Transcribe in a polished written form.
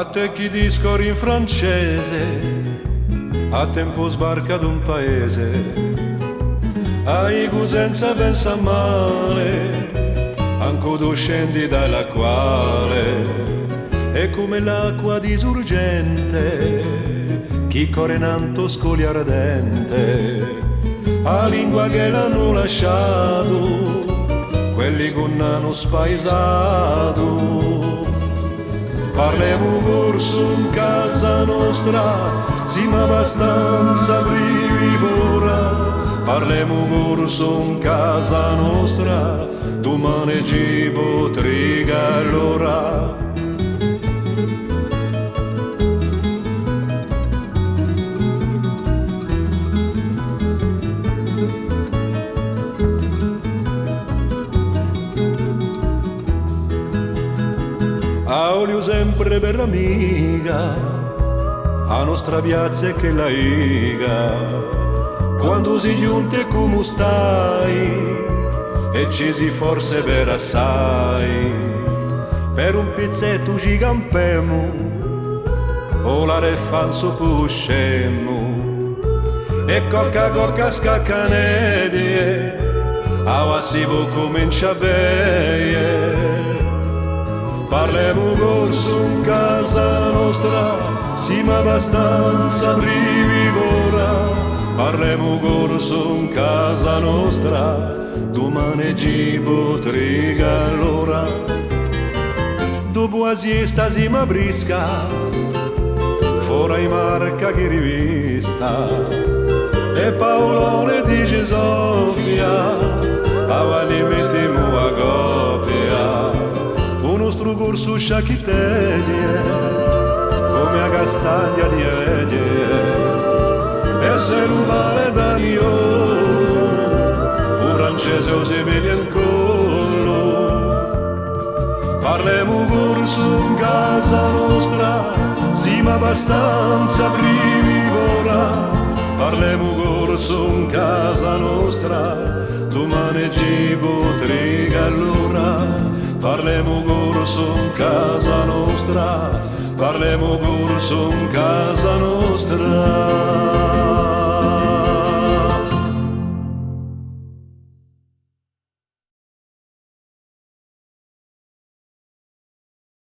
A te chi discorri in francese, a tempo sbarca d'un paese, ai gusenza pensa male, anco tu scendi dalla quale, è come l'acqua disurgente, chi corenanto scoli ardente, a lingua che l'hanno lasciato, quelli che hanno spaesato. Parlemo corso in casa nostra, siamo abbastanza brivora. Parlemo corso in casa nostra, domani ci potrà allora. A olio sempre per l'amica, a nostra piazza è che la iga, quando si giunte come stai, e ci si forse per assai, per un pezzetto ci campemo, o la refanzo puscemo, e cocca scaccanedie, a si può cominciare bene. Parlemo corso in casa nostra, siamo abbastanza brivora. Parlemo corso in casa nostra, domani ci potrà allora. Dopo la siesta siamo brisca, fuori marca che rivista, e Paolone dice Sofia, avali mettiamo a coppia. Un nostro corso sciacchitedie, come a castagna di edie, e se lo vale da mio, un francese o si vede in collo. Parlemo corso in casa nostra, siamo abbastanza brivora. Parlemo corso in casa nostra, domani ci potrà allora. Parlemo corso in casa nostra, parlemo corso in casa nostra.